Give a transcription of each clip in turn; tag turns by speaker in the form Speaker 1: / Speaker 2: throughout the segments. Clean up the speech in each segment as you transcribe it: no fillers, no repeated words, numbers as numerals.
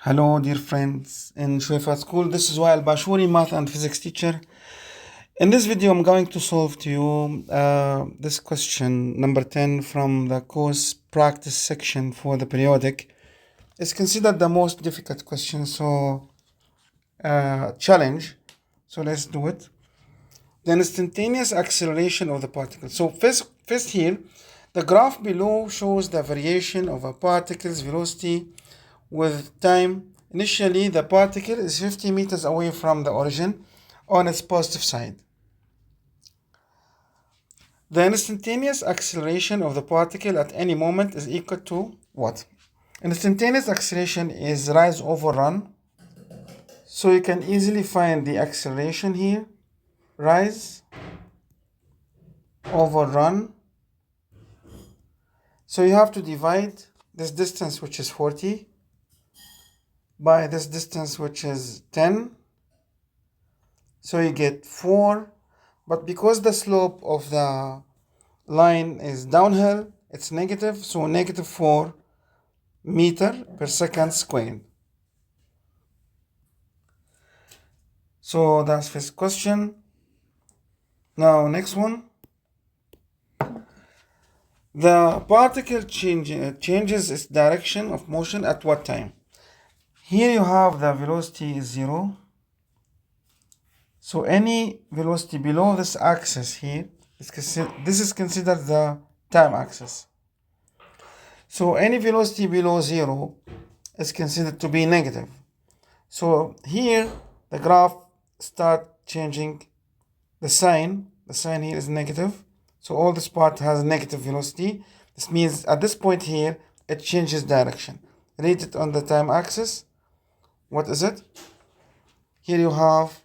Speaker 1: Hello, dear friends in Choueifat school. This is Wael Bashuri, math and physics teacher. In this video, I'm going to solve to you this question, number 10, from the course practice section for the periodic. It's considered the most difficult question, so challenge. So let's do it. The instantaneous acceleration of the particle. So first here, the graph below shows the variation of a particle's velocity with time. Initially, the particle is 50 meters away from the origin on its positive side. The instantaneous acceleration of the particle at any moment is equal to what? Instantaneous acceleration is rise over run. So you can easily find the acceleration here. Rise over run. So you have to divide this distance, which is 40, by this distance, which is 10. So you get 4. But because the slope of the line is downhill, it's negative. So negative 4 meter per second squared. So that's first question. Now next one. The particle changes its direction of motion at what time? Here you have the velocity is 0. So any velocity below this axis here, this is considered the time axis. So any velocity below 0 is considered to be negative. So here the graph start changing the sign. The sign here is negative. So all this part has negative velocity. This means at this point here, it changes direction. Read it on the time axis. What is it? Here you have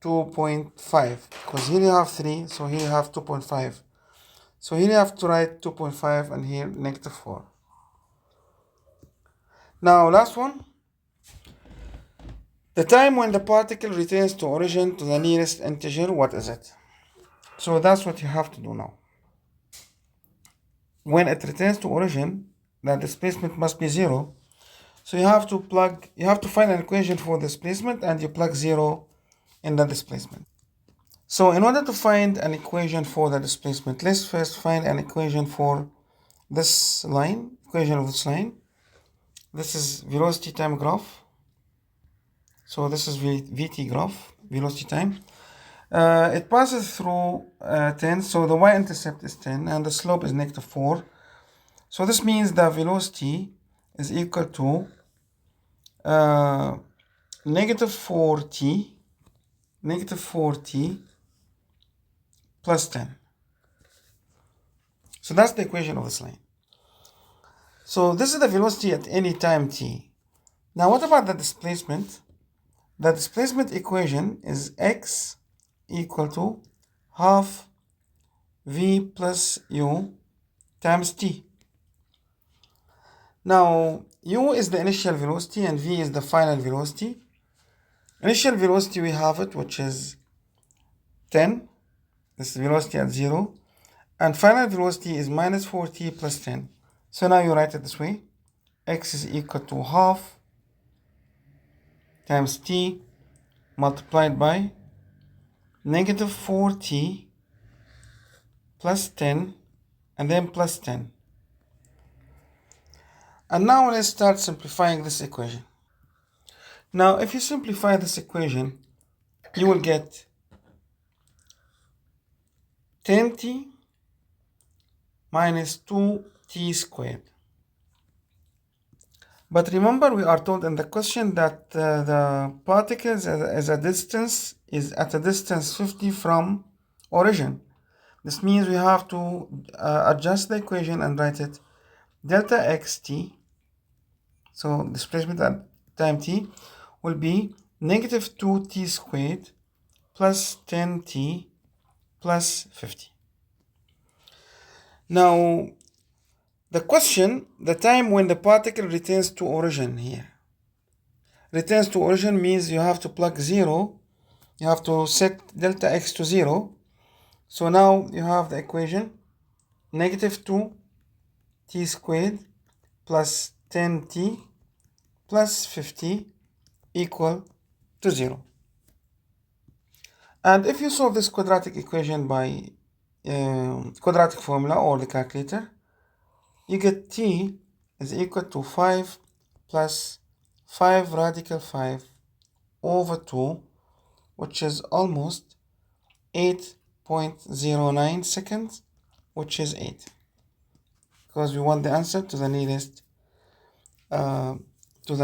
Speaker 1: 2.5, because here you have 3, so here you have 2.5. So here you have to write 2.5 and here negative 4. Now last one. The time when the particle returns to origin to the nearest integer, what is it? So that's what you have to do now. When it returns to origin, the displacement must be 0. So you have to find an equation for displacement and you plug 0 in the displacement. So in order to find an equation for the displacement, let's first find an equation for this line, equation of this line. This is velocity time graph. So this is VT graph, velocity time. It passes through 10, so the y-intercept is 10 and the slope is negative 4. So this means the velocity is equal to negative 4t plus 10. So that's the equation of this line. So this is the velocity at any time t. Now what about the displacement? The displacement equation is x equal to half v plus u times t. Now u is the initial velocity and v is the final velocity. Initial velocity we have it, which is 10. This is velocity at 0. And final velocity is minus 4t plus 10. So now you write it this way. X is equal to half times t multiplied by negative 4t plus 10 and then plus 10. And now let's start simplifying this equation. Now if you simplify this equation, you will get 10t minus 2t squared. But remember, we are told in the question that the particles is at a distance 50 from origin. This means we have to adjust the equation and write it delta xt. So displacement at time t will be negative 2t squared plus 10t plus 50. Now the question, the time when the particle returns to origin here. Returns to origin means you have to plug 0. You have to set delta x to 0. So now you have the equation negative 2t squared plus 10t plus 50 equal to 0. And if you solve this quadratic equation by quadratic formula or the calculator, you get t is equal to 5 plus 5 radical 5 over 2, which is almost 8.09 seconds, which is 8. Because we want the answer to the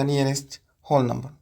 Speaker 1: nearest whole number.